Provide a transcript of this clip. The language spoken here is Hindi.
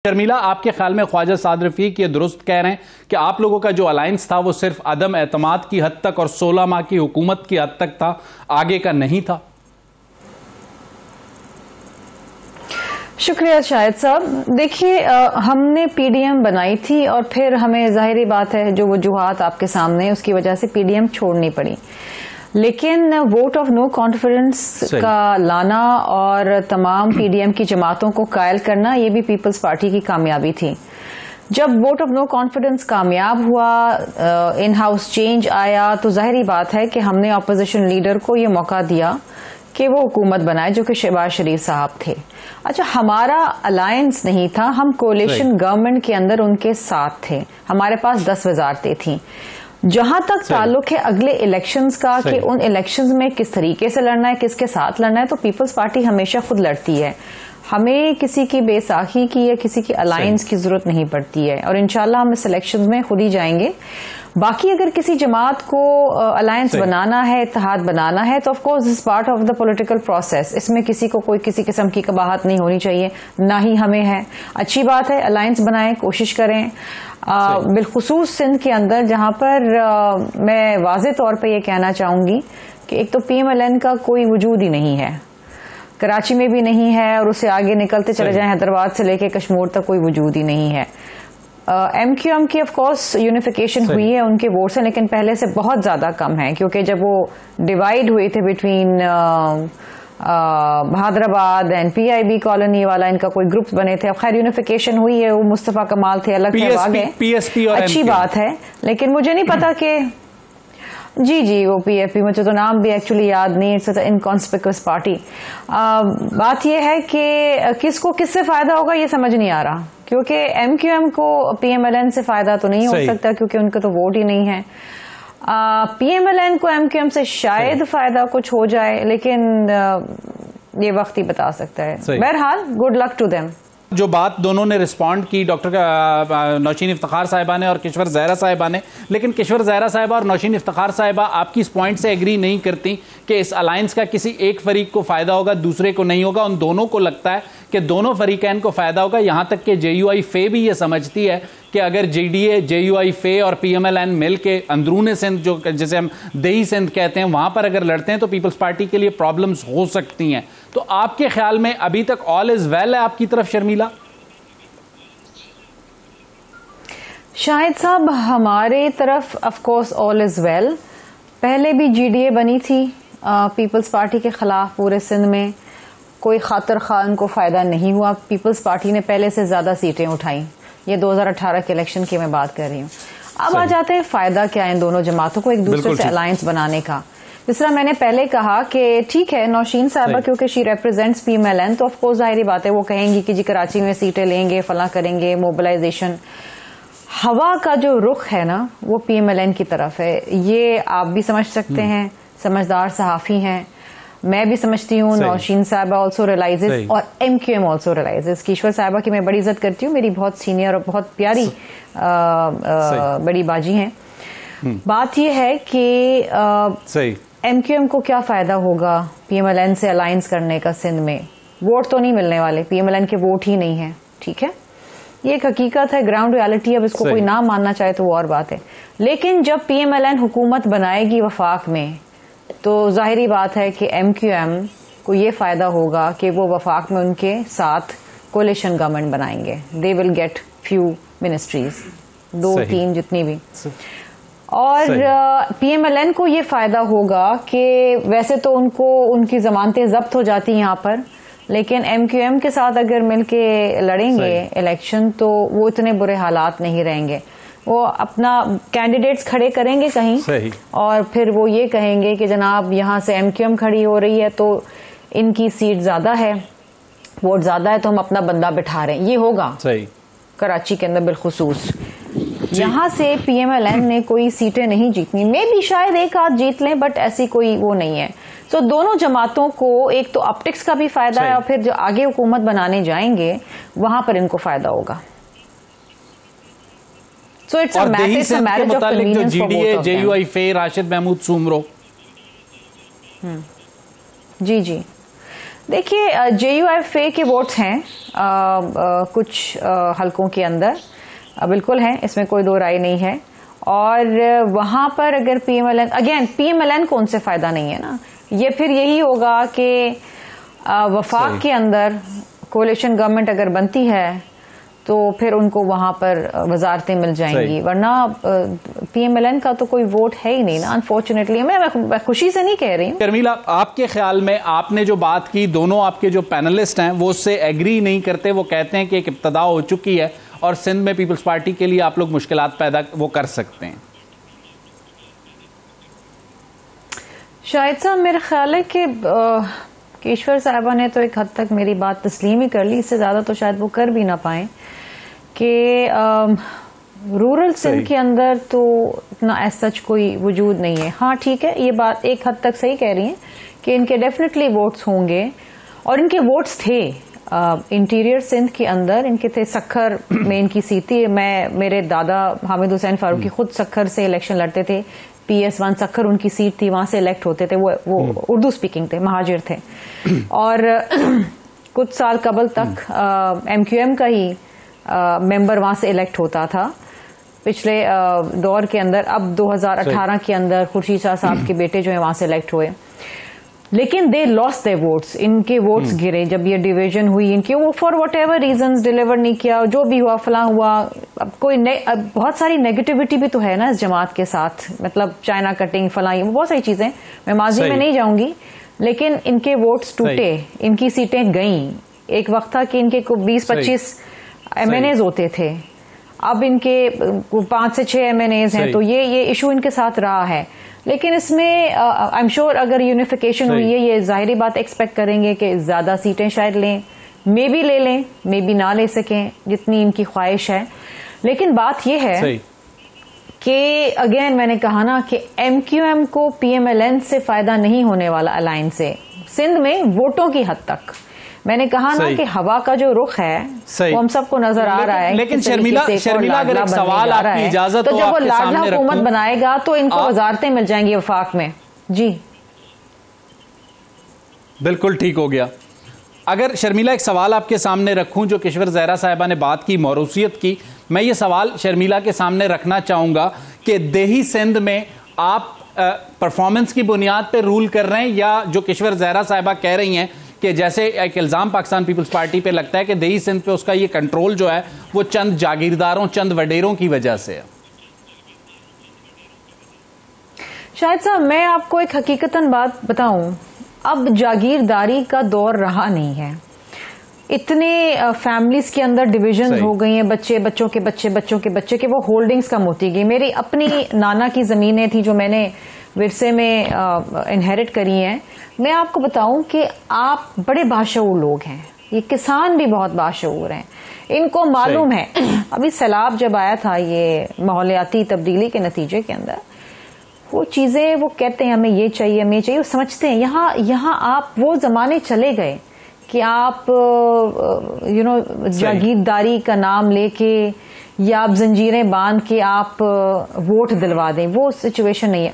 शर्मिला, आपके ख्याल में ख्वाजा साद रफीक ये दुरुस्त कह रहे हैं कि आप लोगों का जो अलायंस था वो सिर्फ अदम एतमाद की हद तक और 16 माह की हुकूमत की हद तक था, आगे का नहीं था? शुक्रिया शाहिद साहब। देखिए, हमने पीडीएम बनाई थी और फिर हमें जाहिर बात है जो वजूहात आपके सामने उसकी वजह से पीडीएम छोड़नी पड़ी, लेकिन वोट ऑफ नो कॉन्फिडेंस का लाना और तमाम पीडीएम की जमातों को कायल करना ये भी पीपल्स पार्टी की कामयाबी थी। जब वोट ऑफ नो कॉन्फिडेंस कामयाब हुआ, इन हाउस चेंज आया, तो जाहिर बात है कि हमने अपोजिशन लीडर को ये मौका दिया कि वो हुकूमत बनाए, जो कि शहबाज शरीफ साहब थे। अच्छा, हमारा अलायंस नहीं था, हम कोalition गवर्नमेंट के अंदर उनके साथ थे, हमारे पास 10 वजारतें थी। जहां तक ताल्लुक है अगले इलेक्शंस का कि उन इलेक्शंस में किस तरीके से लड़ना है, किसके साथ लड़ना है, तो पीपल्स पार्टी हमेशा खुद लड़ती है। हमें किसी की बेसाखी की या किसी की अलायंस की जरूरत नहीं पड़ती है और इंशाल्लाह हम इस इलेक्शंस में खुद ही जाएंगे। बाकी अगर किसी जमात को अलायंस बनाना है, इत्तेहाद बनाना है, तो of course this part of the political process. इसमें किसी को कोई किसी किस्म की कबाहत नहीं होनी चाहिए, ना ही हमें है। अच्छी बात है, अलायंस बनाएं, कोशिश करें। बिलखुसूस सिंध के अंदर, जहां पर मैं वाज़े तौर पे ये कहना चाहूंगी कि एक तो पीएमएलएन का कोई वजूद ही नहीं है, कराची में भी नहीं है, और उससे आगे निकलते चले जाएं हैदराबाद से लेके कश्मीर तक कोई वजूद ही नहीं है। एमक्यूएम की ऑफ कोर्स यूनिफिकेशन हुई है उनके वोट से, लेकिन पहले से बहुत ज्यादा कम है, क्योंकि जब वो डिवाइड हुए थे between Bahadrabad and PIB colony वाला, इनका कोई ग्रुप बने थे। अब खैर यूनिफिकेशन हुई है, वो मुस्तफा कमाल थे, अलग थे, आगे पीएसपी और अच्छी बात है, लेकिन मुझे नहीं पता कि जी वो पीएफपी, मुझे तो नाम भी एक्चुअली याद नहीं, इट्स इनकॉन्स्पिक्यूअस पार्टी। बात यह है कि किसको किससे फायदा होगा ये समझ नहीं आ रहा, क्योंकि एमक्यूएम को पीएमएलएन से फायदा तो नहीं हो सकता, क्योंकि उनका तो वोट ही नहीं है। पीएमएलएन को एमक्यूएम से शायद फायदा कुछ हो जाए, लेकिन ये वक्त ही बता सकता है। बहरहाल गुड लक टू देम। जो बात दोनों ने रिस्पॉन्ड की, डॉक्टर नौशीन इफ्तिखार साहिबा ने और किश्वर ज़हरा साहिबा ने, लेकिन किश्वर ज़हरा साहिबा और नौशीन इफ्तिखार साहिबा आपकी इस पॉइंट से एग्री नहीं करती कि इस अलायंस का किसी एक फरीक को फ़ायदा होगा, दूसरे को नहीं होगा। उन दोनों को लगता है कि दोनों फरीकैन को फ़ायदा होगा। यहाँ तक कि JUI फे भी ये समझती है कि अगर JDA, JUI फे और PMLN मिल के अंदरूनी सिंध, जो जिसे हम दही सिंध कहते हैं, वहाँ पर अगर लड़ते हैं तो पीपल्स पार्टी के लिए प्रॉब्लम्स हो सकती हैं। तो आपके ख्याल में अभी तक ऑल इज़ वेल है आपकी तरफ शर्मिला? शाहिद साहब, हमारे तरफ of course all is well. पहले भी GDA बनी थी पीपल्स पार्टी के खिलाफ पूरे सिंध में, कोई खातर खान को फायदा नहीं हुआ। पीपल्स पार्टी ने पहले से ज्यादा सीटें उठाई। ये 2018 के इलेक्शन की मैं बात कर रही हूँ। अब आ जाते हैं फायदा क्या है इन दोनों जमातों को एक दूसरे से अलायंस बनाने का। जिस तरह मैंने पहले कहा कि ठीक है, नौशीन साहबा क्योंकि शी रिप्रेजेंट्स पीएमएलएन, तो ऑफ कोर्स जाहिर बात है वो कहेंगी कि जी कराची में सीटें लेंगे, फला करेंगे, मोबिलाइजेशन। हवा का जो रुख है ना वो पीएमएलएन की तरफ है, ये आप भी समझ सकते हैं, समझदार सहाफी हैं, मैं भी समझती हूँ। नौशीन साहबा ऑल्सो रियलाइजेस और एमक्यूएम ऑल्सो रियलाइजेस। किश्वर साहबा की मैं बड़ी इज्जत करती हूँ, मेरी बहुत सीनियर और बहुत प्यारी बड़ी बाजी हैं। बात यह है कि एमक्यूएम को क्या फायदा होगा पीएमएलएन से अलायंस करने का सिंध में? वोट तो नहीं मिलने वाले, पीएमएलएन के वोट ही नहीं है, ठीक है, ये एक हकीकत है, ग्राउंड रियलिटी। अब इसको कोई ना मानना चाहे तो वो और बात है, लेकिन जब पीएमएलएन हुकूमत बनाएगी वफाक में, तो जाहिरी बात है कि एमक्यूएम को ये फायदा होगा कि वो वफाक में उनके साथ कोलिशन गवर्नमेंट बनाएंगे। They will get few ministries, 2-3 जितनी भी। और पीएमएलएन को ये फायदा होगा कि वैसे तो उनको उनकी जमानतें जब्त हो जाती हैं यहाँ पर, लेकिन एमक्यूएम के साथ अगर मिलके लड़ेंगे इलेक्शन तो वो इतने बुरे हालात नहीं रहेंगे। वो अपना कैंडिडेट्स खड़े करेंगे कहीं और फिर वो ये कहेंगे कि जनाब यहाँ से एमक्यूएम खड़ी हो रही है तो इनकी सीट ज्यादा है, वोट ज्यादा है, तो हम अपना बंदा बिठा रहे हैं। ये होगा कराची के अंदर बिलखुसूस। यहाँ से पीएमएलएन ने कोई सीटें नहीं जीतनी, मे भी शायद एक आध जीत लें, बट ऐसी कोई वो नहीं है। तो दोनों जमातों को एक तो ऑप्टिक्स का भी फायदा है और फिर जो आगे हुकूमत बनाने जाएंगे वहां पर इनको फायदा होगा। So it's a marriage of convenience for both of them. JUI फे, राशिद महमूद सुमरो। जी देखिए, JUIFA के वोट्स हैं कुछ हलकों के अंदर, बिल्कुल हैं, इसमें कोई दो राय नहीं है। और वहां पर अगर PMLN को उनसे फायदा नहीं है ना, ये फिर यही होगा कि वफाक के अंदर कोalition गवर्नमेंट अगर बनती है तो फिर उनको वहां पर वजारतें मिल जाएंगी, वरना PMLN का तो कोई वोट है ही नहीं ना, अनफॉर्चुनेटली। मैं खुशी से नहीं कह रही हूँ। शर्मिला, आपके ख्याल में आपने जो बात की, दोनों आपके जो पैनलिस्ट हैं वो उससे एग्री नहीं करते, वो कहते हैं कि एक इब्तदा हो चुकी है और सिंध में पीपल्स पार्टी के लिए आप लोग मुश्किलात पैदा वो कर सकते हैं। शायद साहब, मेरा ख्याल है कि केशवर साहिबा ने तो एक हद तक मेरी बात तस्लीम ही कर ली, इससे ज्यादा तो शायद वो कर भी ना पाए कि रूरल सिंध के अंदर तो इतना एज सच कोई वजूद नहीं है। हाँ ठीक है, ये बात एक हद तक सही कह रही हैं कि इनके डेफिनेटली वोट्स होंगे, और इनके वोट्स थे इंटीरियर सिंध के अंदर, इनके थे। सखर में इनकी सीट थी। मेरे दादा हामिद हुसैन फारूकी खुद सखर से इलेक्शन लड़ते थे, PS1 सखर उनकी सीट थी, वहां से इलेक्ट होते थे। वो उर्दू स्पीकिंग थे, महाजिर थे, और कुछ साल कबल तक MQM का ही मेंबर वहां से इलेक्ट होता था पिछले दौर के अंदर। अब 2018 के अंदर खुर्शीद शाह साहब के बेटे जो है वहां से इलेक्ट हुए, लेकिन दे लॉस्ट देयर वोट्स, इनके वोट्स गिरे जब ये डिवीजन हुई इनकी। वो for whatever reason deliver नहीं किया, जो भी हुआ फला हुआ। अब बहुत सारी नेगेटिविटी भी तो है ना इस जमात के साथ, मतलब चाइना कटिंग फला, बहुत सारी चीजें, मैं माजी में नहीं जाऊंगी, लेकिन इनके वोट्स टूटे, इनकी सीटें गईं। एक वक्त था कि इनके 20-25 MNAs होते थे, अब इनके 5 से 6 MNAs हैं, तो ये इशू इनके साथ रहा है। लेकिन इसमें आई एम श्योर अगर यूनिफिकेशन हुई है, ये जाहिरी बात एक्सपेक्ट करेंगे कि ज्यादा सीटें शायद लें, मे बी ले लें, मे बी ना ले सकें, जितनी इनकी ख्वाहिश है। लेकिन बात यह है कि अगेन मैंने कहा ना कि MQM को PMLN से फायदा नहीं होने वाला अलायंस से सिंध में वोटों की हद तक। मैंने कहा ना कि हवा का जो रुख है वो हम सबको नजर आ रहा है। लेकिन शर्मिला, अगर एक सवाल आपकी इजाजत तो जब वो लाडला हुकूमत बनाएगा तो इनको वजारतें मिल जाएंगी वफाक में। जी बिल्कुल ठीक हो गया। अगर शर्मिला एक सवाल आपके सामने रखूं, जो किश्वर ज़हरा साहिबा ने बात की मौरूसियत की, मैं ये सवाल शर्मिला के सामने रखना चाहूंगा कि देही सिंध में आप परफॉर्मेंस की बुनियाद पर रूल कर रहे हैं, या जो किश्वर ज़हरा साहिबा कह रही हैं कि जैसे एक इल्ज़ाम पाकिस्तान पीपल्स पार्टी पे लगता है कि देही सिंध पे उसका ये कंट्रोल जो है वो चंद जागीरदारों, चंद वडेरों की वजह से है? शायद साहब, मैं आपको एक हकीकतन बात बताऊं, अब जागीरदारी का दौर रहा नहीं है। इतने फैमिलीज के अंदर डिविजन हो गई हैं, बच्चों के बच्चे के वो होल्डिंग्स कम होती गई। मेरी अपनी नाना की जमीनें थी जो मैंने विरसे में इनहेरिट करी हैं। मैं आपको बताऊं कि आप बड़े बाशऊर लोग हैं, ये किसान भी बहुत बाशऊर हैं, इनको मालूम है। अभी सैलाब जब आया था, ये माहौलियाती तब्दीली के नतीजे के अंदर, वो चीजें वो कहते हैं हमें ये चाहिए, हमें चाहिए, वो समझते हैं। यहाँ आप वो जमाने चले गए कि आप जागीरदारी का नाम लेके या आप जंजीरें बांध के आप वोट दिलवा दें, वो सिचुएशन नहीं है।